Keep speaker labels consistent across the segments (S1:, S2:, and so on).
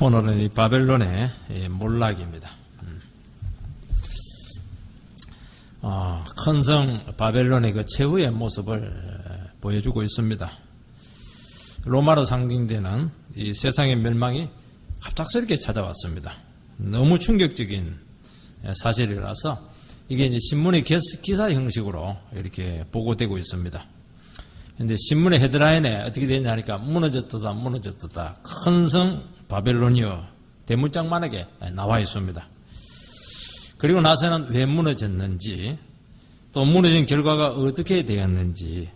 S1: 오늘은 이 바벨론의 몰락입니다. 큰 성 바벨론의 그 최후의 모습을 보여주고 있습니다. 로마로 상징되는 이 세상의 멸망이 갑작스럽게 찾아왔습니다. 너무 충격적인 사실이라서 이게 이제 신문의 기사 형식으로 이렇게 보고되고 있습니다. 이제 신문의 헤드라인에 어떻게 되냐 하니까 무너졌도다 무너졌도다 큰 성 바벨론이여 대문짝만하게 나와 있습니다. 그리고 나서는 왜 무너졌는지, 또 무너진 결과가 어떻게 되었는지,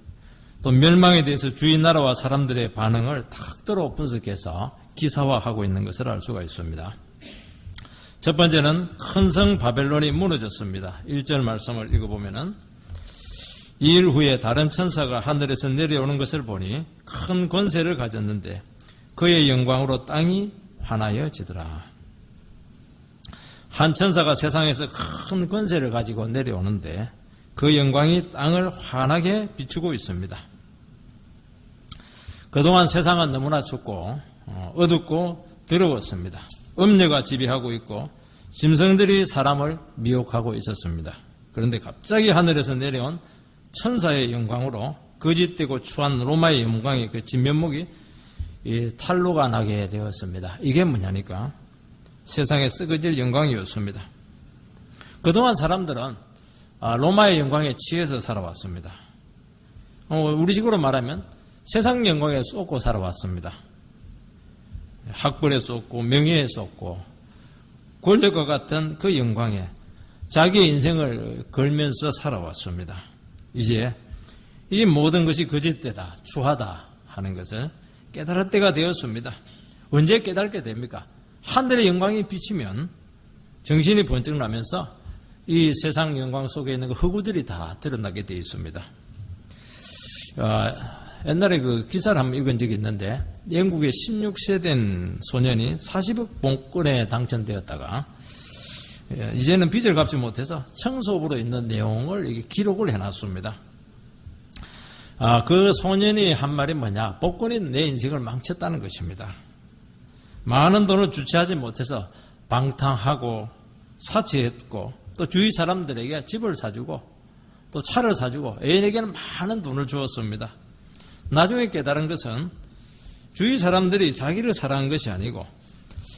S1: 또 멸망에 대해서 주위 나라와 사람들의 반응을 탁도로 분석해서 기사화하고 있는 것을 알 수가 있습니다. 첫 번째는 큰 성 바벨론이 무너졌습니다. 1절 말씀을 읽어보면은 이 일 후에 다른 천사가 하늘에서 내려오는 것을 보니 큰 권세를 가졌는데 그의 영광으로 땅이 환하여지더라. 한 천사가 세상에서 큰 권세를 가지고 내려오는데 그 영광이 땅을 환하게 비추고 있습니다. 그동안 세상은 너무나 춥고 어둡고 더러웠습니다. 음녀가 지배하고 있고 짐승들이 사람을 미혹하고 있었습니다. 그런데 갑자기 하늘에서 내려온 천사의 영광으로 거짓되고 추한 로마의 영광의 그 진면목이 탄로가 나게 되었습니다. 이게 뭐냐니까 세상에 썩어질 영광이었습니다. 그동안 사람들은 로마의 영광에 취해서 살아왔습니다. 우리식으로 말하면 세상 영광에 쏟고 살아왔습니다. 학벌에 쏟고 명예에 쏟고 권력과 같은 그 영광에 자기의 인생을 걸면서 살아왔습니다. 이제 이 모든 것이 거짓되다, 추하다 하는 것을 깨달을 때가 되었습니다. 언제 깨닫게 됩니까? 하늘의 영광이 비치면 정신이 번쩍 나면서 이 세상 영광 속에 있는 그 허구들이 다 드러나게 되어 있습니다. 옛날에 그 기사를 한번 읽은 적이 있는데 영국의 16세 된 소년이 40억 복권에 당첨되었다가 이제는 빚을 갚지 못해서 청소부로 있는 내용을 기록을 해놨습니다. 그 소년이 한 말이 뭐냐? 복권이 내 인생을 망쳤다는 것입니다. 많은 돈을 주체하지 못해서 방탕하고 사치했고 또 주위 사람들에게 집을 사주고 또 차를 사주고 애인에게는 많은 돈을 주었습니다. 나중에 깨달은 것은 주위 사람들이 자기를 사랑한 것이 아니고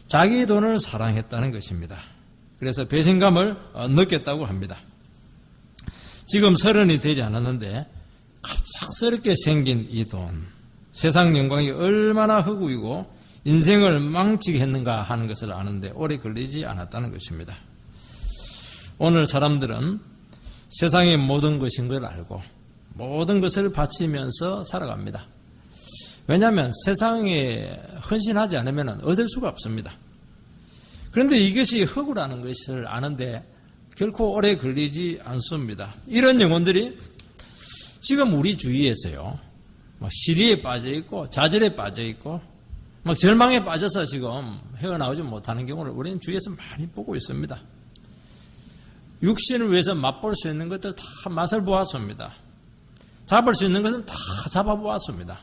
S1: 자기 돈을 사랑했다는 것입니다. 그래서 배신감을 느꼈다고 합니다. 지금 30이 되지 않았는데 갑작스럽게 생긴 이 돈, 세상 영광이 얼마나 허구이고 인생을 망치게 했는가 하는 것을 아는데 오래 걸리지 않았다는 것입니다. 오늘 사람들은 세상의 모든 것인 걸 알고 모든 것을 바치면서 살아갑니다. 왜냐하면 세상에 헌신하지 않으면 얻을 수가 없습니다. 그런데 이것이 허구라는 것을 아는데 결코 오래 걸리지 않습니다. 이런 영혼들이 지금 우리 주위에서요, 시리에 빠져 있고 좌절에 빠져 있고 막 절망에 빠져서 지금 헤어나오지 못하는 경우를 우리는 주위에서 많이 보고 있습니다. 육신을 위해서 맛볼 수 있는 것들 다 맛을 보았습니다. 잡을 수 있는 것은 다 잡아보았습니다.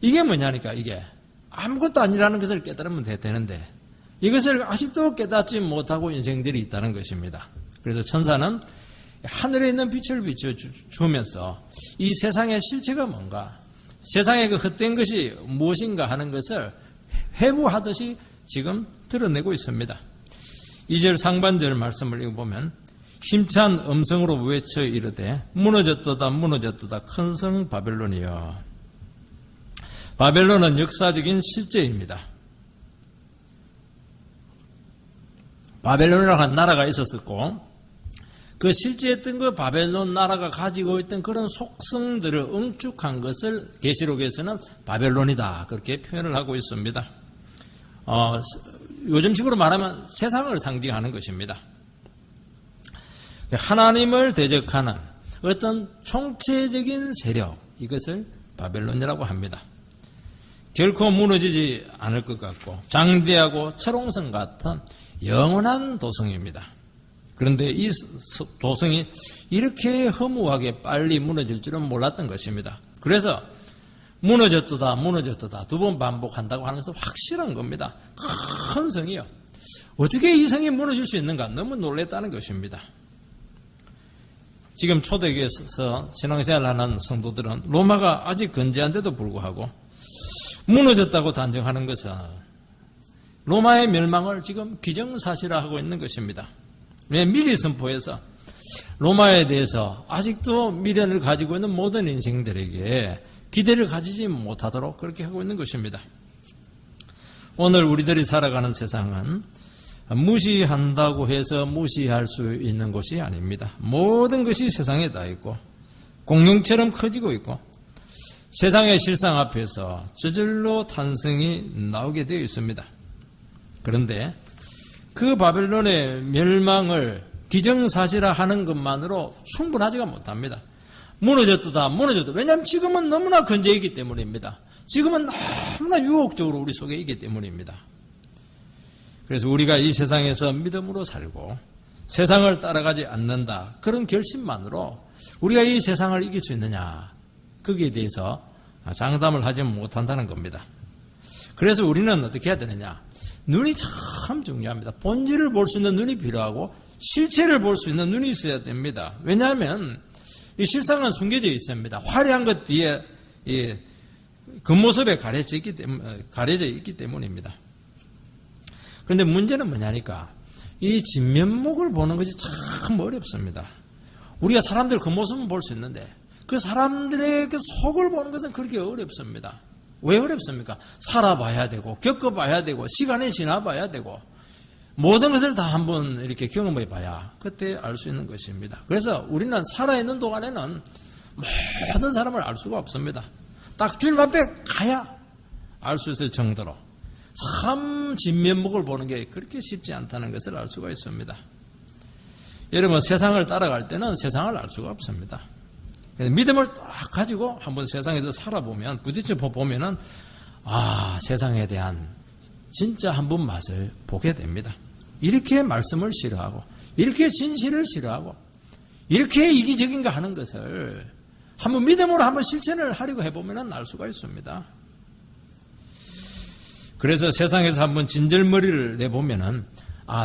S1: 이게 뭐냐니까 이게 아무것도 아니라는 것을 깨달으면 되는데 이것을 아직도 깨닫지 못하고 인생들이 있다는 것입니다. 그래서 천사는 하늘에 있는 빛을 비춰주면서 이 세상의 실체가 뭔가, 세상의 그 헛된 것이 무엇인가 하는 것을 회부하듯이 지금 드러내고 있습니다. 2절 상반절 말씀을 읽어보면 힘찬 음성으로 외쳐 이르되 무너졌도다 무너졌도다 큰 성 바벨론이여. 바벨론은 역사적인 실제입니다. 바벨론이라고 한 나라가 있었고 그 실제했던 그 바벨론 나라가 가지고 있던 그런 속성들을 응축한 것을 계시록에서는 바벨론이다 그렇게 표현을 하고 있습니다. 요즘식으로 말하면 세상을 상징하는 것입니다. 하나님을 대적하는 어떤 총체적인 세력, 이것을 바벨론이라고 합니다. 결코 무너지지 않을 것 같고 장대하고 철옹성 같은 영원한 도성입니다. 그런데 이 도성이 이렇게 허무하게 빨리 무너질 줄은 몰랐던 것입니다. 그래서 무너졌도다 무너졌도다 두 번 반복한다고 하는 것은 확실한 겁니다. 큰 성이요. 어떻게 이 성이 무너질 수 있는가? 너무 놀랬다는 것입니다. 지금 초대교회에서 신앙생활하는 성도들은 로마가 아직 건재한데도 불구하고 무너졌다고 단정하는 것은 로마의 멸망을 지금 기정사실화하고 있는 것입니다. 왜? 미리 선포해서 로마에 대해서 아직도 미련을 가지고 있는 모든 인생들에게 기대를 가지지 못하도록 그렇게 하고 있는 것입니다. 오늘 우리들이 살아가는 세상은 무시한다고 해서 무시할 수 있는 것이 아닙니다. 모든 것이 세상에 다 있고 공룡처럼 커지고 있고 세상의 실상 앞에서 저절로 탄생이 나오게 되어 있습니다. 그런데 그 바벨론의 멸망을 기정사실화하는 것만으로 충분하지가 못합니다. 무너졌다 무너졌다. 왜냐하면 지금은 너무나 건재이기 때문입니다. 지금은 너무나 유혹적으로 우리 속에 있기 때문입니다. 그래서 우리가 이 세상에서 믿음으로 살고 세상을 따라가지 않는다. 그런 결심만으로 우리가 이 세상을 이길 수 있느냐. 거기에 대해서 장담을 하지 못한다는 겁니다. 그래서 우리는 어떻게 해야 되느냐. 눈이 참 중요합니다. 본질을 볼 수 있는 눈이 필요하고 실체를 볼 수 있는 눈이 있어야 됩니다. 왜냐하면 이 실상은 숨겨져 있습니다. 화려한 것 뒤에 겉모습에 가려져 있기 때문입니다. 그런데 문제는 뭐냐니까 이 진면목을 보는 것이 참 어렵습니다. 우리가 사람들 겉모습은 볼 수 있는데 그 사람들의 그 속을 보는 것은 그렇게 어렵습니다. 왜 어렵습니까? 살아봐야 되고 겪어봐야 되고 시간이 지나봐야 되고 모든 것을 다 한번 이렇게 경험해봐야 그때 알 수 있는 것입니다. 그래서 우리는 살아있는 동안에는 모든 사람을 알 수가 없습니다. 딱 주님 앞에 가야 알 수 있을 정도로 참 진면목을 보는 게 그렇게 쉽지 않다는 것을 알 수가 있습니다. 여러분 세상을 따라갈 때는 세상을 알 수가 없습니다. 믿음을 딱 가지고 한번 세상에서 살아보면 부딪혀 보면은 세상에 대한 진짜 한번 맛을 보게 됩니다. 이렇게 말씀을 싫어하고 이렇게 진실을 싫어하고 이렇게 이기적인가 하는 것을 한번 믿음으로 한번 실천을 하려고 해보면 알 수가 있습니다. 그래서 세상에서 한번 진절머리를 내보면은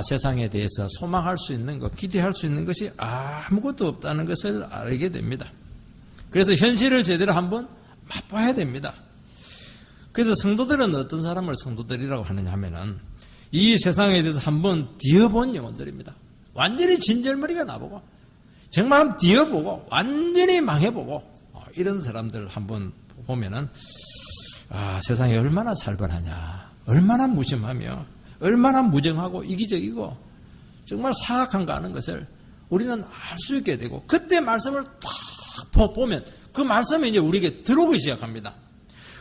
S1: 세상에 대해서 소망할 수 있는 것, 기대할 수 있는 것이 아무것도 없다는 것을 알게 됩니다. 그래서 현실을 제대로 한번 맛봐야 됩니다. 그래서 성도들은 어떤 사람을 성도들이라고 하느냐 하면은 이 세상에 대해서 한번 뒤어본 영혼들입니다. 완전히 진절머리가 나보고 정말 한번 뒤어보고 완전히 망해보고 이런 사람들 한번 보면은 세상이 얼마나 살벌하냐, 얼마나 무심하며 얼마나 무정하고 이기적이고 정말 사악한가 하는 것을 우리는 알 수 있게 되고 그때 말씀을 딱 보면 그 말씀이 이제 우리에게 들어오기 시작합니다.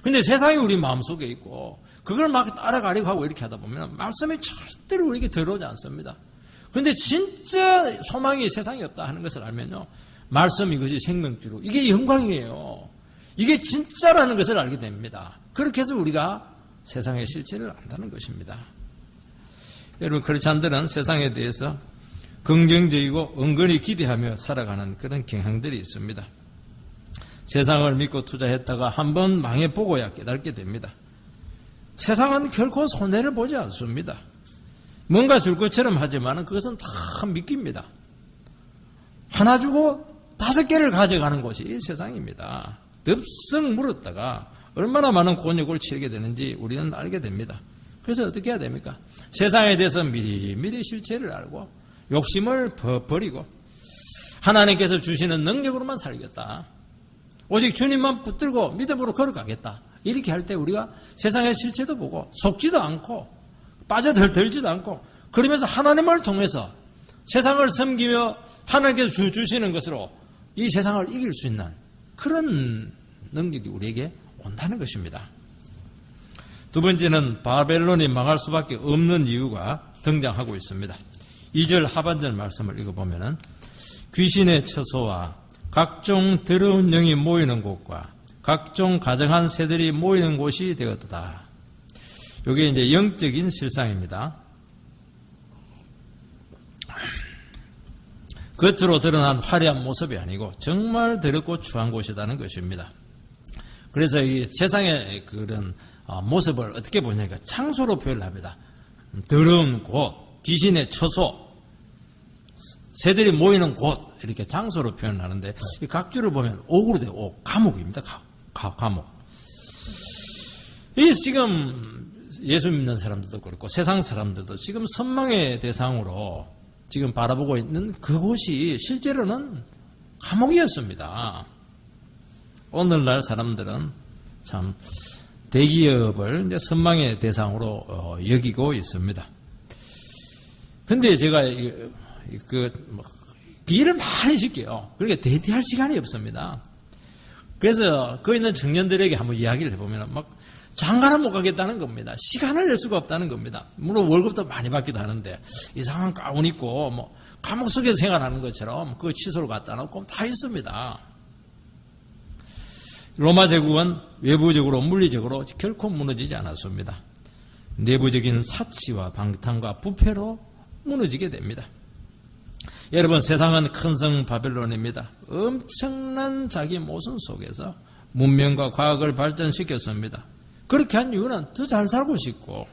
S1: 근데 세상이 우리 마음속에 있고 그걸 막 따라가려고 하고 이렇게 하다 보면 말씀이 절대로 우리에게 들어오지 않습니다. 근데 진짜 소망이 세상에 없다 하는 것을 알면요. 말씀 이것이 생명주로 이게 영광이에요. 이게 진짜라는 것을 알게 됩니다. 그렇게 해서 우리가 세상의 실체를 안다는 것입니다. 여러분 크리스찬들은 세상에 대해서 긍정적이고 은근히 기대하며 살아가는 그런 경향들이 있습니다. 세상을 믿고 투자했다가 한번 망해보고야 깨닫게 됩니다. 세상은 결코 손해를 보지 않습니다. 뭔가 줄 것처럼 하지만 그것은 다 미끼입니다. 하나 주고 5개를 가져가는 곳이 세상입니다. 덥석 물었다가 얼마나 많은 곤욕을 치르게 되는지 우리는 알게 됩니다. 그래서 어떻게 해야 됩니까? 세상에 대해서 미리미리 실체를 알고 욕심을 버리고 하나님께서 주시는 능력으로만 살겠다. 오직 주님만 붙들고 믿음으로 걸어가겠다. 이렇게 할 때 우리가 세상의 실체도 보고 속지도 않고 빠져들지도 않고 그러면서 하나님을 통해서 세상을 섬기며 하나님께서 주시는 것으로 이 세상을 이길 수 있는 그런 능력이 우리에게 온다는 것입니다. 두 번째는 바벨론이 망할 수밖에 없는 이유가 등장하고 있습니다. 2절 하반절 말씀을 읽어보면 귀신의 처소와 각종 더러운 영이 모이는 곳과 각종 가정한 새들이 모이는 곳이 되었다. 이게 이제 영적인 실상입니다. 겉으로 드러난 화려한 모습이 아니고 정말 더럽고 추한 곳이라는 것입니다. 그래서 이 세상의 그런 모습을 어떻게 보냐니까 창소로 표현을 합니다. 더러운 곳, 귀신의 처소, 새들이 모이는 곳, 이렇게 장소로 표현하는데, 이 각주를 보면 옥으로 돼요. 옥, 감옥입니다. 감옥. 이 지금 예수 믿는 사람들도 그렇고 세상 사람들도 지금 선망의 대상으로 지금 바라보고 있는 그곳이 실제로는 감옥이었습니다. 오늘날 사람들은 참 대기업을 이제 선망의 대상으로 여기고 있습니다. 근데 제가 일을 많이 시켜요. 그러니까 대기할 시간이 없습니다. 그래서 거기 있는 청년들에게 한번 이야기를 해보면 막 장가를 못 가겠다는 겁니다. 시간을 낼 수가 없다는 겁니다. 물론 월급도 많이 받기도 하는데 이상한 가운 입고 뭐 감옥 속에서 생활하는 것처럼 그 취소를 갖다 놓고 다 있습니다. 로마 제국은 외부적으로 물리적으로 결코 무너지지 않았습니다. 내부적인 사치와 방탕과 부패로 무너지게 됩니다. 여러분, 세상은 큰 성 바벨론입니다. 엄청난 자기 모순 속에서 문명과 과학을 발전시켰습니다. 그렇게 한 이유는 더 잘 살고 싶고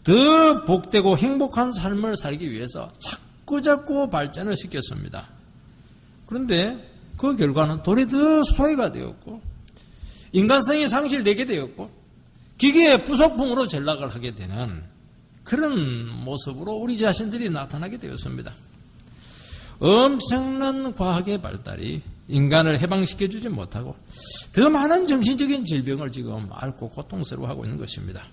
S1: 더 복되고 행복한 삶을 살기 위해서 자꾸자꾸 발전을 시켰습니다. 그런데 그 결과는 돌이 더 소외가 되었고 인간성이 상실되게 되었고 기계의 부속품으로 전락을 하게 되는 그런 모습으로 우리 자신들이 나타나게 되었습니다. 엄청난 과학의 발달이 인간을 해방시켜주지 못하고 더 많은 정신적인 질병을 지금 앓고 고통스러워하고 있는 것입니다.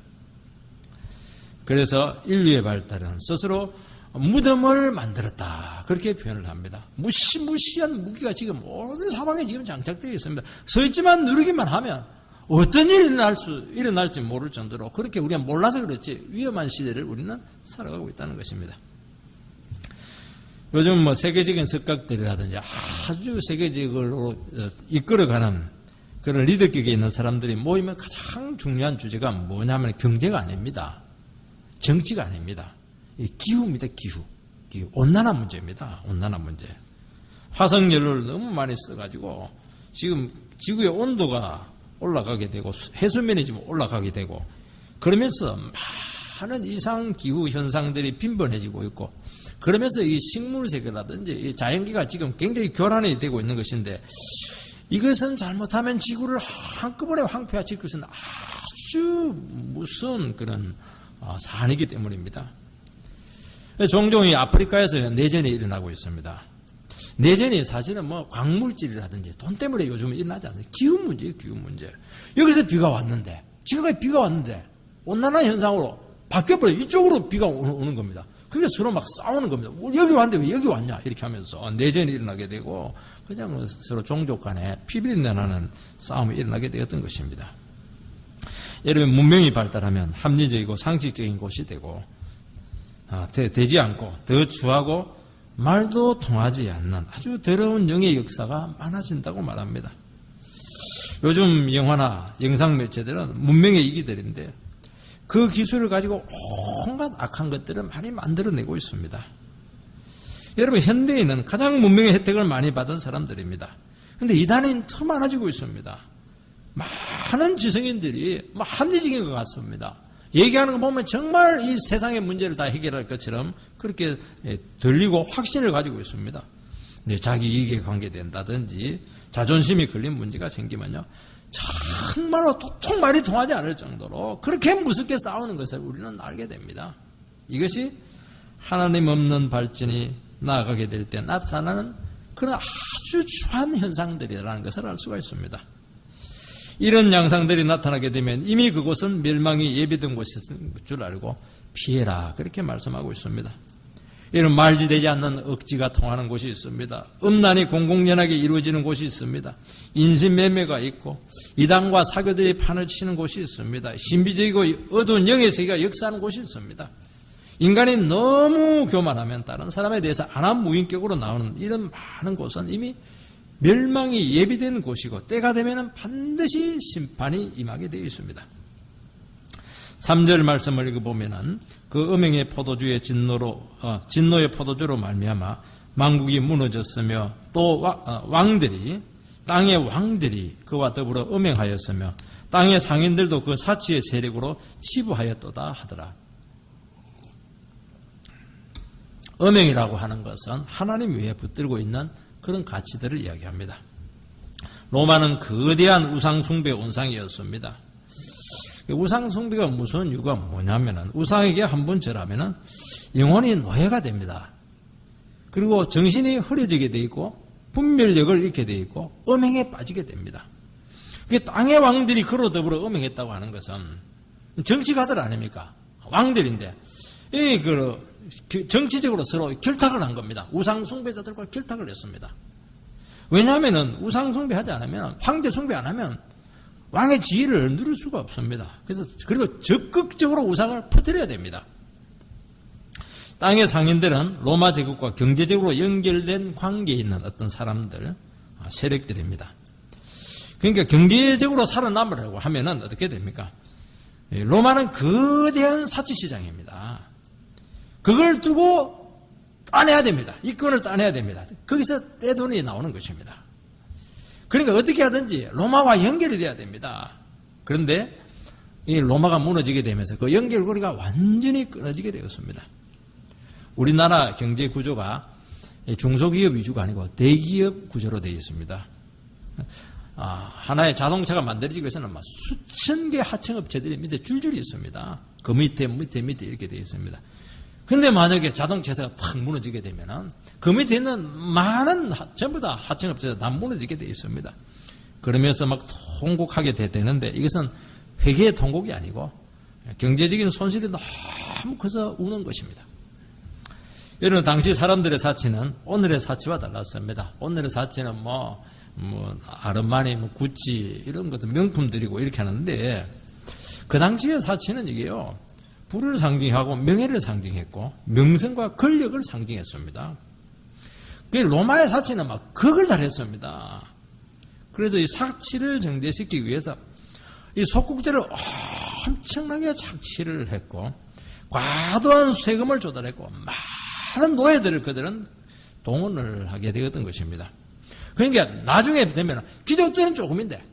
S1: 그래서 인류의 발달은 스스로 무덤을 만들었다, 그렇게 표현을 합니다. 무시무시한 무기가 지금 모든 사방에 지금 장착되어 있습니다. 서 있지만 누르기만 하면 어떤 일이 일어날지 모를 정도로 그렇게 우리가 몰라서 그렇지 위험한 시대를 우리는 살아가고 있다는 것입니다. 요즘 뭐 세계적인 석각들이라든지 아주 세계적으로 이끌어가는 그런 리더격에 있는 사람들이 모이면 가장 중요한 주제가 뭐냐면 경제가 아닙니다. 정치가 아닙니다. 기후입니다. 기후. 온난화 문제입니다. 온난화 문제. 화석연료를 너무 많이 써가지고 지금 지구의 온도가 올라가게 되고 해수면이 지금 올라가게 되고 그러면서 많은 이상 기후 현상들이 빈번해지고 있고 그러면서 이 식물 세계라든지 이 자연계가 지금 굉장히 교란이 되고 있는 것인데 이것은 잘못하면 지구를 한꺼번에 황폐화시킬 것은 아주 무서운 그런 사안이기 때문입니다. 종종 이 아프리카에서 내전이 일어나고 있습니다. 내전이 사실은 뭐 광물질이라든지 돈 때문에 요즘은 일어나지 않아요. 기후 문제예요, 기후 문제. 여기서 비가 왔는데, 지금까지 비가 왔는데, 온난화 현상으로 바뀌어버려요. 이쪽으로 비가 오는 겁니다. 그게 서로 막 싸우는 겁니다. 여기 왔는데 왜 여기 왔냐? 이렇게 하면서 내전이 일어나게 되고, 그냥 서로 종족 간에 피비린내 나는 싸움이 일어나게 되었던 것입니다. 여러분, 문명이 발달하면 합리적이고 상식적인 곳이 되고, 되지 않고 더 추하고 말도 통하지 않는 아주 더러운 영의 역사가 많아진다고 말합니다. 요즘 영화나 영상 매체들은 문명의 이기들인데 그 기술을 가지고 온갖 악한 것들을 많이 만들어내고 있습니다. 여러분, 현대인은 가장 문명의 혜택을 많이 받은 사람들입니다. 그런데 이단은 더 많아지고 있습니다. 많은 지성인들이 합리적인 것 같습니다. 얘기하는 거 보면 정말 이 세상의 문제를 다 해결할 것처럼 그렇게 들리고 확신을 가지고 있습니다. 네, 자기 이익에 관계된다든지 자존심이 걸린 문제가 생기면요, 정말로 도통 말이 통하지 않을 정도로 그렇게 무섭게 싸우는 것을 우리는 알게 됩니다. 이것이 하나님 없는 발전이 나아가게 될 때 나타나는 그런 아주 추한 현상들이라는 것을 알 수가 있습니다. 이런 양상들이 나타나게 되면 이미 그곳은 멸망이 예비된 곳인 줄 알고 피해라, 그렇게 말씀하고 있습니다. 이런 말지되지 않는 억지가 통하는 곳이 있습니다. 음란이 공공연하게 이루어지는 곳이 있습니다. 인신매매가 있고 이단과 사교들이 판을 치는 곳이 있습니다. 신비적이고 어두운 영의 세계가 역사하는 곳이 있습니다. 인간이 너무 교만하면 다른 사람에 대해서 안한무인격으로 나오는 이런 많은 곳은 이미 멸망이 예비된 곳이고 때가 되면 반드시 심판이 임하게 되어 있습니다. 3절 말씀을 읽어보면 그 음행의 포도주의 진노의 포도주로 말미암아 만국이 무너졌으며 또 왕들이 땅의 왕들이 그와 더불어 음행하였으며 땅의 상인들도 그 사치의 세력으로 치부하였도다 하더라. 음행이라고 하는 것은 하나님 위에 붙들고 있는 그런 가치들을 이야기합니다. 로마는 거대한 우상숭배 온상이었습니다. 우상숭배가 무서운 이유가 뭐냐면은 우상에게 한번 절하면은 영혼이 노예가 됩니다. 그리고 정신이 흐려지게 돼 있고 분별력을 잃게 돼 있고 음행에 빠지게 됩니다. 땅의 왕들이 그로 더불어 음행했다고 하는 것은 정치가들 아닙니까? 왕들인데 정치적으로 서로 결탁을 한 겁니다. 우상숭배자들과 결탁을 했습니다. 왜냐하면은 우상숭배하지 않으면 황제 숭배 안 하면 왕의 지위를 누릴 수가 없습니다. 그리고 적극적으로 우상을 퍼뜨려야 됩니다. 땅의 상인들은 로마 제국과 경제적으로 연결된 관계에 있는 어떤 사람들, 세력들입니다. 그러니까 경제적으로 살아남으려고 하면은 어떻게 됩니까? 로마는 거대한 사치시장입니다. 그걸 두고 따내야 됩니다. 이권을 따내야 됩니다. 거기서 떼돈이 나오는 것입니다. 그러니까 어떻게 하든지 로마와 연결이 돼야 됩니다. 그런데 이 로마가 무너지게 되면서 그 연결고리가 완전히 끊어지게 되었습니다. 우리나라 경제 구조가 중소기업 위주가 아니고 대기업 구조로 되어 있습니다. 하나의 자동차가 만들어지기 위해서는 수천 개의 하청업체들이 밑에 줄줄이 있습니다. 그 밑에 이렇게 되어 있습니다. 근데 만약에 자동차가 탁 무너지게 되면은 그 밑에 있는 많은 전부 다 하청업체가 다 무너지게 되어 있습니다. 그러면서 막 통곡하게 되는데 이것은 회계의 통곡이 아니고 경제적인 손실이 너무 커서 우는 것입니다. 여러분, 당시 사람들의 사치는 오늘의 사치와 달랐습니다. 오늘의 사치는 아르마니, 구찌 이런 것들 명품들이고 이렇게 하는데 그 당시의 사치는 이게요, 부를 상징하고 명예를 상징했고 명성과 권력을 상징했습니다. 그 로마의 사치는 그걸 달했습니다. 그래서 이 사치를 정대시키기 위해서 이 속국제를 엄청나게 착취를 했고 과도한 세금을 조달했고 많은 노예들을 그들은 동원을 하게 되었던 것입니다. 그러니까 나중에 되면 귀족들은 조금인데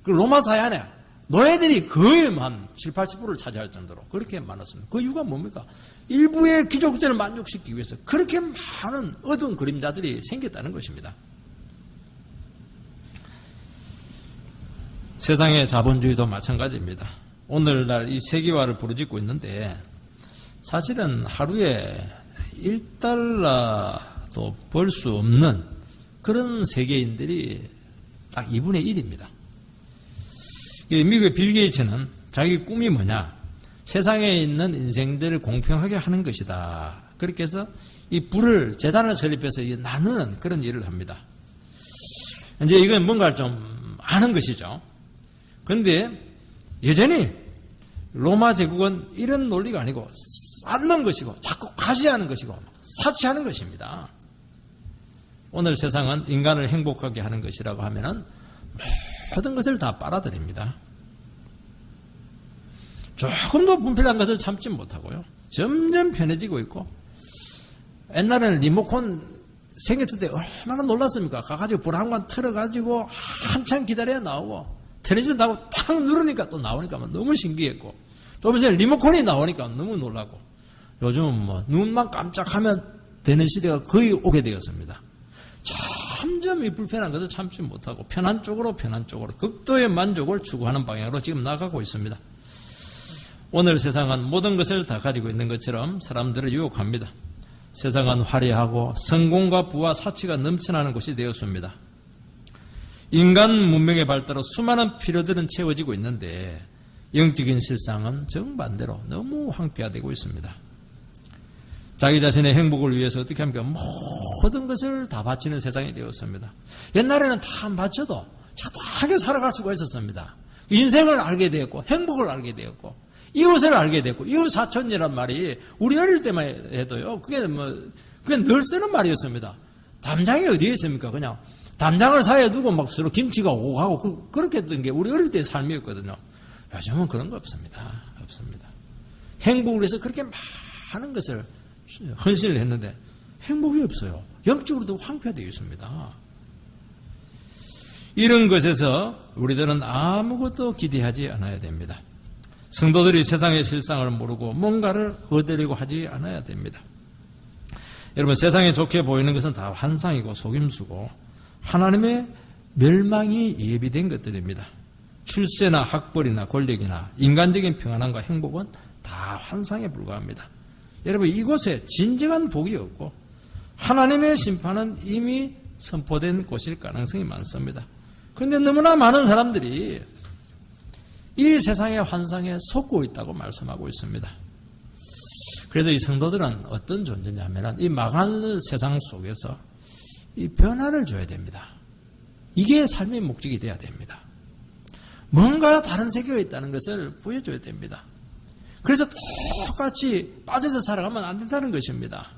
S1: 그 로마 사회 안에 노예들이 거의 한 7, 80%를 차지할 정도로 그렇게 많았습니다. 그 이유가 뭡니까? 일부의 귀족들을 만족시키기 위해서 그렇게 많은 어두운 그림자들이 생겼다는 것입니다. 세상의 자본주의도 마찬가지입니다. 오늘날 이 세계화를 부르짖고 있는데 사실은 하루에 1달러도 벌 수 없는 그런 세계인들이 딱 2분의 1입니다. 미국의 빌 게이츠는 자기 꿈이 뭐냐? 세상에 있는 인생들을 공평하게 하는 것이다. 그렇게 해서 이 부를, 재단을 설립해서 나누는 그런 일을 합니다. 이제 이건 뭔가를 좀 아는 것이죠. 그런데 여전히 로마 제국은 이런 논리가 아니고 쌓는 것이고 자꾸 과시하는 것이고 사치하는 것입니다. 오늘 세상은 인간을 행복하게 하는 것이라고 하면은 모든 것을 다 빨아들입니다. 조금도 불편한 것을 참지 못하고요. 점점 편해지고 있고, 옛날에는 리모컨 생겼을 때 얼마나 놀랐습니까? 가가지고 불 한 관 틀어가지고 한참 기다려야 나오고, 텔레비전 나고 탁 누르니까 또 나오니까 너무 신기했고, 좀 있으면 리모컨이 나오니까 너무 놀라고, 요즘은 눈만 깜짝하면 되는 시대가 거의 오게 되었습니다. 점점 이 불편한 것을 참지 못하고 편한 쪽으로 극도의 만족을 추구하는 방향으로 지금 나가고 있습니다. 오늘 세상은 모든 것을 다 가지고 있는 것처럼 사람들을 유혹합니다. 세상은 화려하고 성공과 부와 사치가 넘쳐나는 곳이 되었습니다. 인간 문명의 발달로 수많은 필요들은 채워지고 있는데 영적인 실상은 정반대로 너무 황폐화되고 있습니다. 자기 자신의 행복을 위해서 어떻게 합니까? 모든 것을 다 바치는 세상이 되었습니다. 옛날에는 다 안 바쳐도 착하게 살아갈 수가 있었습니다. 인생을 알게 되었고 행복을 알게 되었고 이웃을 알게 되었고 이웃 사촌이란 말이 우리 어릴 때만 해도요. 그게 늘 쓰는 말이었습니다. 담장이 어디에 있습니까? 그냥 담장을 사이에 두고 막 서로 김치가 오고 가고 그렇게 했던 게 우리 어릴 때의 삶이었거든요. 요즘은 그런 거 없습니다. 행복을 위해서 그렇게 많은 것을 헌신을 했는데 행복이 없어요. 영적으로도 황폐되어 있습니다. 이런 것에서 우리들은 아무것도 기대하지 않아야 됩니다. 성도들이 세상의 실상을 모르고 뭔가를 얻으려고 하지 않아야 됩니다. 여러분, 세상에 좋게 보이는 것은 다 환상이고 속임수고 하나님의 멸망이 예비된 것들입니다. 출세나 학벌이나 권력이나 인간적인 평안함과 행복은 다 환상에 불과합니다. 여러분, 이곳에 진정한 복이 없고 하나님의 심판은 이미 선포된 곳일 가능성이 많습니다. 그런데 너무나 많은 사람들이 이 세상의 환상에 속고 있다고 말씀하고 있습니다. 그래서 이 성도들은 어떤 존재냐면 이 망할 세상 속에서 이 변화를 줘야 됩니다. 이게 삶의 목적이 돼야 됩니다. 뭔가 다른 세계가 있다는 것을 보여줘야 됩니다. 그래서 똑같이 빠져서 살아가면 안 된다는 것입니다.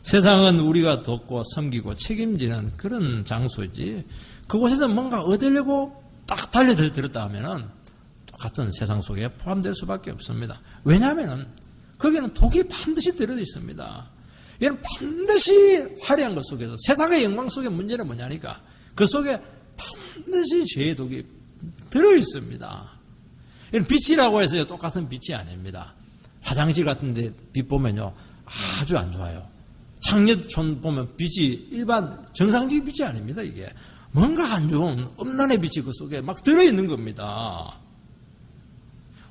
S1: 세상은 우리가 돕고 섬기고 책임지는 그런 장소이지 그곳에서 뭔가 얻으려고 딱 달려들었다 하면은 똑같은 세상 속에 포함될 수밖에 없습니다. 왜냐하면 거기는 독이 반드시 들어 있습니다. 얘는 반드시 화려한 것 속에서 세상의 영광 속의 문제는 뭐냐니까 그 속에 반드시 죄의 독이 들어 있습니다. 이런 빛이라고 해서 똑같은 빛이 아닙니다. 화장실 같은 데 빛 보면요 아주 안 좋아요. 창녀촌 보면 빛이 일반 정상적인 빛이 아닙니다. 이게 뭔가 안 좋은 음란의 빛이 그 속에 막 들어있는 겁니다.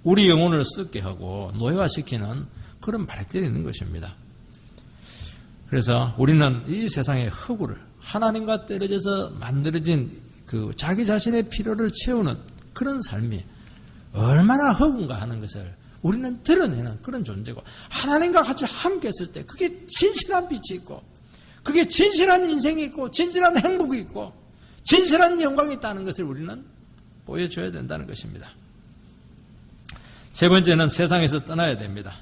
S1: 우리 영혼을 썩게 하고 노예화시키는 그런 발악들이 있는 것입니다. 그래서 우리는 이 세상의 허구를 하나님과 떨어져서 만들어진 그 자기 자신의 필요를 채우는 그런 삶이 얼마나 허구인가 하는 것을 우리는 드러내는 그런 존재고 하나님과 같이 함께 했을 때 그게 진실한 빛이 있고 그게 진실한 인생이 있고 진실한 행복이 있고 진실한 영광이 있다는 것을 우리는 보여줘야 된다는 것입니다. 세 번째는 세상에서 떠나야 됩니다.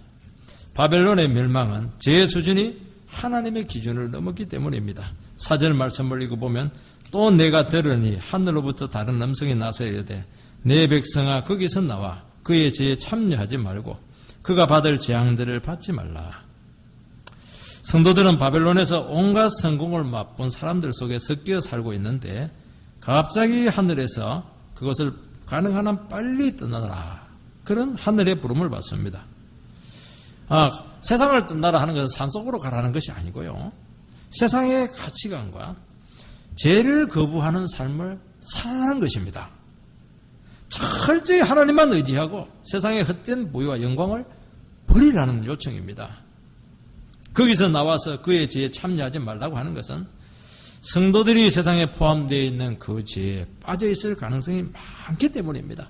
S1: 바벨론의 멸망은 죄의 수준이 하나님의 기준을 넘었기 때문입니다. 4절 말씀을 읽어보면 또 내가 들으니 하늘로부터 다른 음성이 나서 이르되 내 백성아 거기서 나와 그의 죄에 참여하지 말고 그가 받을 재앙들을 받지 말라. 성도들은 바벨론에서 온갖 성공을 맛본 사람들 속에 섞여 살고 있는데 갑자기 하늘에서 그것을 가능한 한 빨리 떠나라. 그런 하늘의 부름을 받습니다. 세상을 떠나라 하는 것은 산속으로 가라는 것이 아니고요. 세상의 가치관과 죄를 거부하는 삶을 살아가는 것입니다. 철저히 하나님만 의지하고 세상의 헛된 부유와 영광을 버리라는 요청입니다. 거기서 나와서 그의 죄에 참여하지 말라고 하는 것은 성도들이 세상에 포함되어 있는 그 죄에 빠져 있을 가능성이 많기 때문입니다.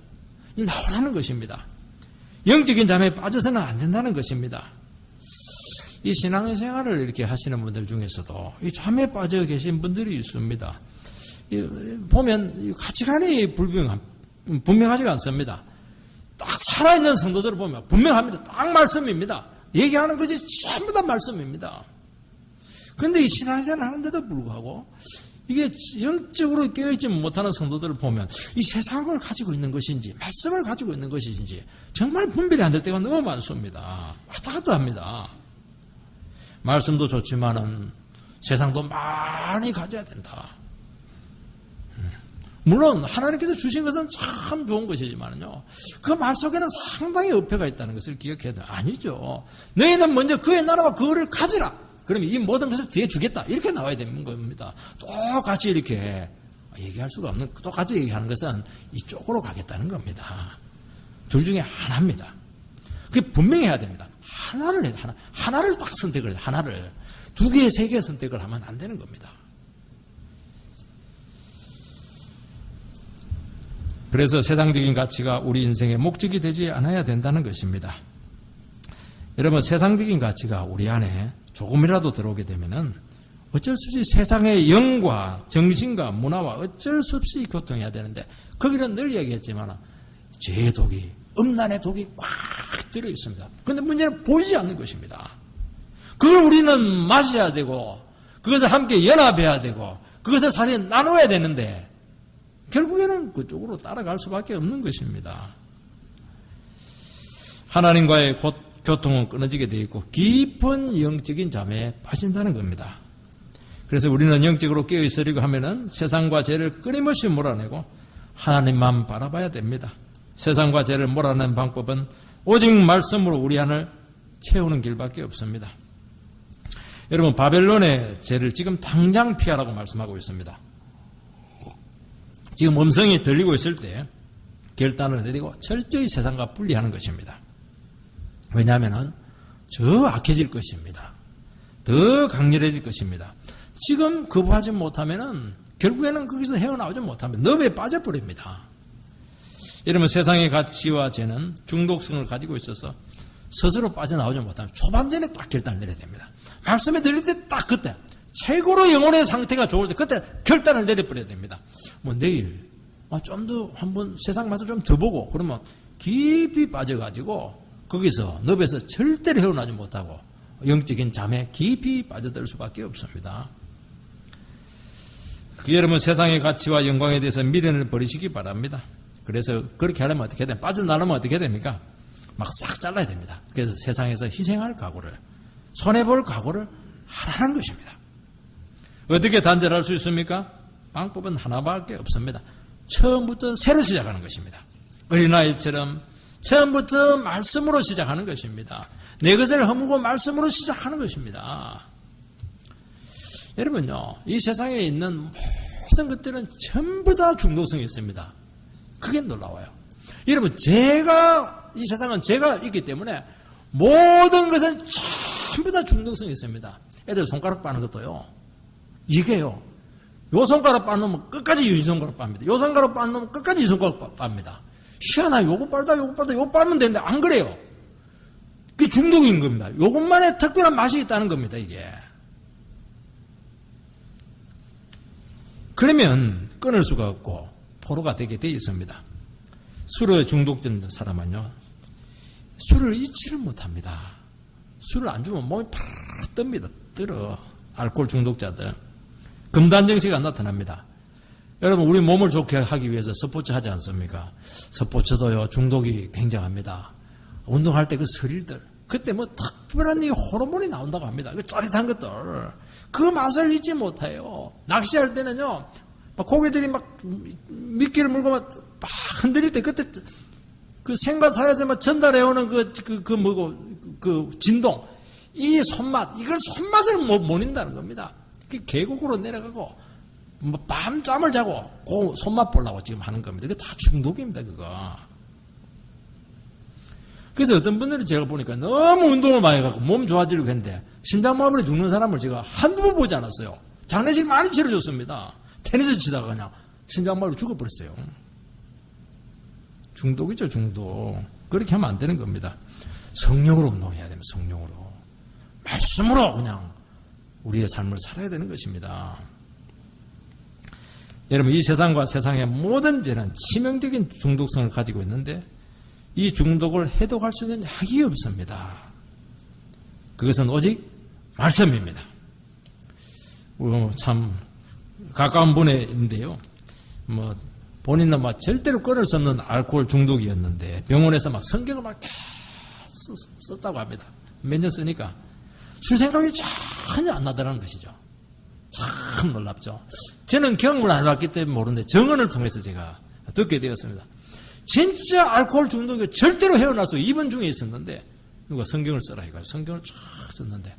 S1: 나오라는 것입니다. 영적인 잠에 빠져서는 안 된다는 것입니다. 이 신앙생활을 이렇게 하시는 분들 중에서도 이 잠에 빠져 계신 분들이 있습니다. 보면 가치관이 분명하지가 않습니다. 딱 살아있는 성도들을 보면 분명합니다. 딱 말씀입니다. 얘기하는 것이 전부 다 말씀입니다. 그런데 이 신앙생활을 하는데도 불구하고 이게 영적으로 깨어있지 못하는 성도들을 보면 이 세상을 가지고 있는 것인지 말씀을 가지고 있는 것인지 정말 분별이 안 될 때가 너무 많습니다. 왔다 갔다 합니다. 말씀도 좋지만은 세상도 많이 가져야 된다. 물론 하나님께서 주신 것은 참 좋은 것이지만요. 그 말 속에는 상당히 어폐가 있다는 것을 기억해야 돼. 아니죠. 너희는 먼저 그의 나라와 그거를 가지라. 그러면 이 모든 것을 뒤에 주겠다. 이렇게 나와야 되는 겁니다. 똑같이 이렇게 얘기할 수가 없는, 똑같이 얘기하는 것은 이쪽으로 가겠다는 겁니다. 둘 중에 하나입니다. 그게 분명히 해야 됩니다. 하나를 해야 돼. 하나를 딱 선택을 해야 돼. 하나를. 두 개, 세 개 선택을 하면 안 되는 겁니다. 그래서 세상적인 가치가 우리 인생의 목적이 되지 않아야 된다는 것입니다. 여러분, 세상적인 가치가 우리 안에 조금이라도 들어오게 되면은 어쩔 수 없이 세상의 영과 정신과 문화와 어쩔 수 없이 교통해야 되는데 거기는 늘 얘기했지만 죄의 독이, 음란의 독이 꽉 들어 있습니다. 그런데 문제는 보이지 않는 것입니다. 그걸 우리는 마셔야 되고 그것을 함께 연합해야 되고 그것을 사실 나눠야 되는데 결국에는 그쪽으로 따라갈 수밖에 없는 것입니다. 하나님과의 교통은 끊어지게 되어 있고 깊은 영적인 잠에 빠진다는 겁니다. 그래서 우리는 영적으로 깨어있으려고 하면은 세상과 죄를 끊임없이 몰아내고 하나님만 바라봐야 됩니다. 세상과 죄를 몰아내는 방법은 오직 말씀으로 우리 안을 채우는 길밖에 없습니다. 여러분, 바벨론의 죄를 지금 당장 피하라고 말씀하고 있습니다. 지금 음성이 들리고 있을 때 결단을 내리고 철저히 세상과 분리하는 것입니다. 왜냐하면 더 악해질 것입니다. 더 강렬해질 것입니다. 지금 거부하지 못하면 결국에는 거기서 헤어나오지 못하면 너비에 빠져버립니다. 이러면 세상의 가치와 죄는 중독성을 가지고 있어서 스스로 빠져나오지 못하면 초반전에 딱 결단을 내려야 됩니다. 말씀에 들릴 때 딱 그때 최고로 영혼의 상태가 좋을 때 그때 결단을 내려버려야 됩니다. 뭐 내일 좀 더 한번 세상 맛을 좀 더 보고 그러면 깊이 빠져가지고 거기서 늪에서 절대로 헤어나지 못하고 영적인 잠에 깊이 빠져들 수밖에 없습니다. 여러분, 세상의 가치와 영광에 대해서 미련을 버리시기 바랍니다. 그래서 그렇게 하려면 어떻게 해야 됩니까? 빠져나가면 어떻게 됩니까? 막 싹 잘라야 됩니다. 그래서 세상에서 희생할 각오를, 손해볼 각오를 하라는 것입니다. 어떻게 단절할 수 있습니까? 방법은 하나밖에 없습니다. 처음부터 새로 시작하는 것입니다. 어린아이처럼 처음부터 말씀으로 시작하는 것입니다. 내 것을 허무고 말씀으로 시작하는 것입니다. 여러분요, 이 세상에 있는 모든 것들은 전부 다 중독성이 있습니다. 그게 놀라워요. 여러분, 이 세상은 죄가 있기 때문에 모든 것은 전부 다 중독성이 있습니다. 애들 손가락 빠는 것도요, 이게요, 요 손가락 빠놓으면 끝까지 이 손가락 빱니다. 요 손가락 빠놓으면 끝까지 이 손가락 빱니다. 희한하게 요거 빨다 요 빨면 되는데 안 그래요. 그게 중독인 겁니다. 요것만의 특별한 맛이 있다는 겁니다, 이게. 그러면 끊을 수가 없고 포로가 되게 되어 있습니다. 술에 중독된 사람은요, 술을 잊지를 못합니다. 술을 안 주면 몸이 팍 뜹니다. 떨어. 알코올 중독자들. 금단 증세가 나타납니다. 여러분, 우리 몸을 좋게 하기 위해서 스포츠 하지 않습니까? 스포츠도요, 중독이 굉장합니다. 운동할 때 그 스릴들, 그때 뭐 특별한 이 호르몬이 나온다고 합니다. 그 짜릿한 것들, 그 맛을 잊지 못해요. 낚시할 때는요, 막 고기들이 막 미끼를 물고 막 흔들릴 때 그때 그 생과 사에서 막 전달해오는 그 진동, 이 손맛, 이걸 손맛을 못 잊는다는 겁니다. 그 계곡으로 내려가고 뭐 밤잠을 자고 그 손맛 보려고 지금 하는 겁니다. 그게 다 중독입니다, 그거. 그래서 어떤 분들은 제가 보니까 너무 운동을 많이 해갖고 몸 좋아지려고 했는데 심장마비로 죽는 사람을 제가 한두 번 보지 않았어요. 장례식 많이 치러줬습니다. 테니스 치다가 그냥 심장마비로 죽어버렸어요. 중독이죠, 중독. 그렇게 하면 안 되는 겁니다. 성령으로 운동해야 됩니다, 성령으로. 말씀으로 그냥 우리의 삶을 살아야 되는 것입니다. 여러분, 이 세상과 세상의 모든 죄는 치명적인 중독성을 가지고 있는데 이 중독을 해독할 수 있는 약이 없습니다. 그것은 오직 말씀입니다. 참 가까운 분인데요, 뭐 본인은 막 절대로 끊을 수 없는 알코올 중독이었는데 병원에서 막 성경을 막 계속 썼다고 합니다. 몇 년 쓰니까 술 생각이 전혀 안 나더라는 것이죠. 참 놀랍죠. 저는 경험을 안 해봤기 때문에 모르는데 정언을 통해서 제가 듣게 되었습니다. 진짜 알코올 중독이 절대로 헤어날 수 입원 중에 있었는데 누가 성경을 써라 해가지고 성경을 쫙 썼는데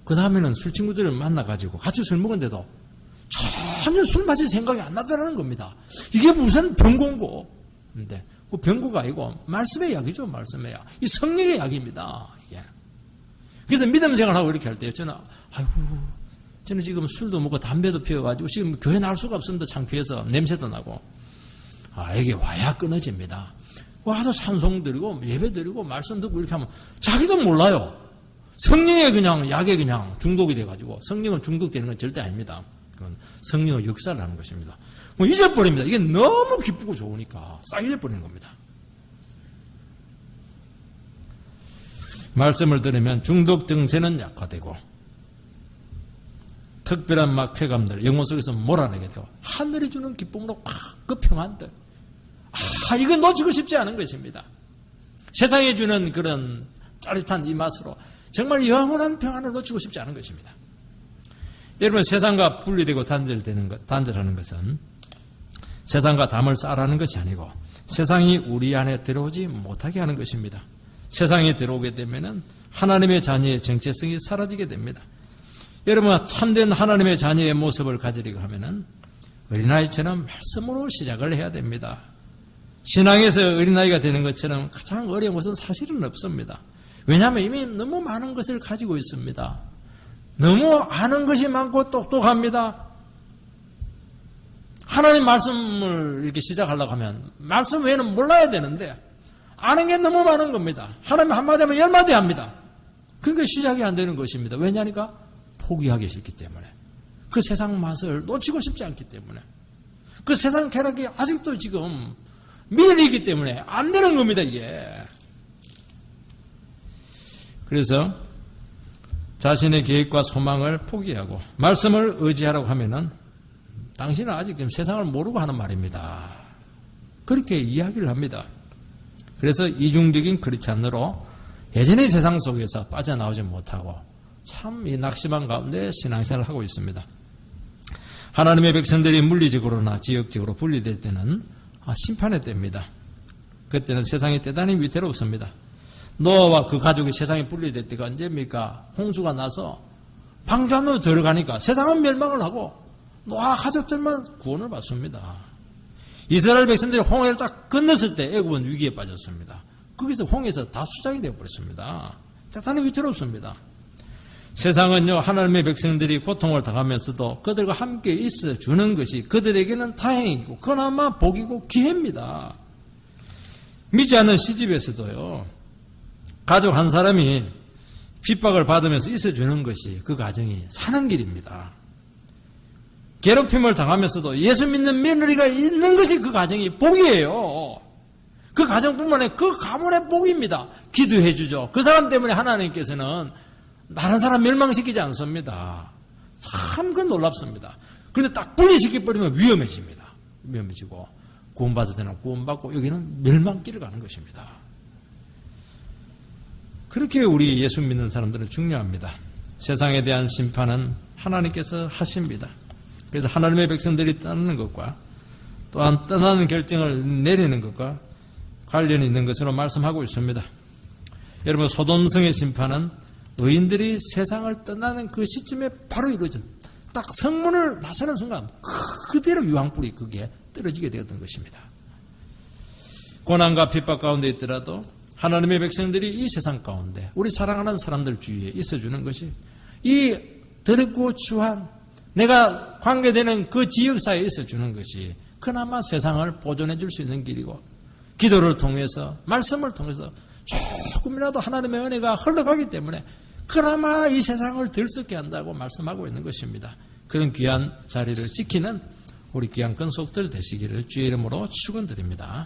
S1: 그 다음에는 술 친구들을 만나가지고 같이 술 먹었는데도 전혀 술 마실 생각이 안 나더라는 겁니다. 이게 무슨 병고인고. 근데 그 병고가 아니고 말씀의 약이죠, 말씀의 약. 이 성령의 약입니다, 이게. 그래서 믿음 생활하고 이렇게 할 때 저는 지금 술도 먹고 담배도 피워가지고 지금 교회 나올 수가 없습니다. 창피해서 냄새도 나고. 이게 와야 끊어집니다. 와서 찬송 드리고 예배 드리고 말씀 듣고 이렇게 하면 자기도 몰라요. 성령의 그냥 약에 그냥 중독이 돼가지고 성령은 중독되는 건 절대 아닙니다. 그건 성령의 역사를 하는 것입니다. 뭐 잊어버립니다. 이게 너무 기쁘고 좋으니까 싹 잊어버리는 겁니다. 말씀을 들으면 중독 증세는 약화되고 특별한 막 쾌감들 영혼 속에서 몰아내게 되고 하늘이 주는 기쁨으로 그 평안들, 이건 놓치고 싶지 않은 것입니다. 세상에 주는 그런 짜릿한 이 맛으로 정말 영원한 평안을 놓치고 싶지 않은 것입니다. 여러분, 세상과 분리되고 단절하는 것은 세상과 담을 쌓으라는 것이 아니고 세상이 우리 안에 들어오지 못하게 하는 것입니다. 세상에 들어오게 되면 하나님의 자녀의 정체성이 사라지게 됩니다. 여러분, 참된 하나님의 자녀의 모습을 가지려고 하면은 어린아이처럼 말씀으로 시작을 해야 됩니다. 신앙에서 어린아이가 되는 것처럼 가장 어려운 것은 사실은 없습니다. 왜냐하면 이미 너무 많은 것을 가지고 있습니다. 너무 아는 것이 많고 똑똑합니다. 하나님 말씀을 이렇게 시작하려고 하면 말씀 외에는 몰라야 되는데 아는 게 너무 많은 겁니다. 하나님 한마디 하면 10마디 합니다. 그러니까 시작이 안 되는 것입니다. 왜냐니까 포기하기 싫기 때문에. 그 세상 맛을 놓치고 싶지 않기 때문에. 그 세상 쾌락이 아직도 지금 미래이기 때문에 안 되는 겁니다, 이게. 그래서 자신의 계획과 소망을 포기하고 말씀을 의지하라고 하면은 당신은 아직 지금 세상을 모르고 하는 말입니다. 그렇게 이야기를 합니다. 그래서 이중적인 크리스찬으로 여전히 세상 속에서 빠져나오지 못하고 참 이 낙심한 가운데 신앙생활을 하고 있습니다. 하나님의 백성들이 물리적으로나 지역적으로 분리될 때는 심판의 때입니다. 그때는 세상이 대단히 위태롭습니다. 노아와 그 가족이 세상에 분리될 때가 언제입니까? 홍수가 나서 방주 안으로 들어가니까 세상은 멸망을 하고 노아 가족들만 구원을 받습니다. 이스라엘 백성들이 홍해를 딱 건넜을 때 애굽은 위기에 빠졌습니다. 거기서 홍해에서 다 수장이 되어버렸습니다. 대단히 위태롭습니다. 세상은요, 하나님의 백성들이 고통을 당하면서도 그들과 함께 있어주는 것이 그들에게는 다행이고 그나마 복이고 기회입니다. 믿지 않는 시집에서도요, 가족 한 사람이 핍박을 받으면서 있어주는 것이 그 가정이 사는 길입니다. 괴롭힘을 당하면서도 예수 믿는 며느리가 있는 것이 그 가정이 복이에요. 그 가정뿐만 아니라 그 가문의 복입니다. 기도해 주죠. 그 사람 때문에 하나님께서는 다른 사람 멸망시키지 않습니다. 참 그 놀랍습니다. 그런데 딱 분리시켜버리면 위험해집니다. 위험해지고 구원받을 때는 구원받고 여기는 멸망길을 가는 것입니다. 그렇게 우리 예수 믿는 사람들은 중요합니다. 세상에 대한 심판은 하나님께서 하십니다. 그래서 하나님의 백성들이 떠나는 것과 또한 떠나는 결정을 내리는 것과 관련이 있는 것으로 말씀하고 있습니다. 여러분, 소돔성의 심판은 의인들이 세상을 떠나는 그 시점에 바로 이루어진, 딱 성문을 나서는 순간 그대로 유황불이 그게 떨어지게 되었던 것입니다. 고난과 핍박 가운데 있더라도 하나님의 백성들이 이 세상 가운데 우리 사랑하는 사람들 주위에 있어주는 것이 이 더럽고 추한 내가 관계되는 그 지역사회에 있어주는 것이 그나마 세상을 보존해 줄 수 있는 길이고, 기도를 통해서 말씀을 통해서 조금이라도 하나님의 은혜가 흘러가기 때문에 그나마 이 세상을 들썩게 한다고 말씀하고 있는 것입니다. 그런 귀한 자리를 지키는 우리 귀한 권속들 되시기를 주의 이름으로 축원드립니다.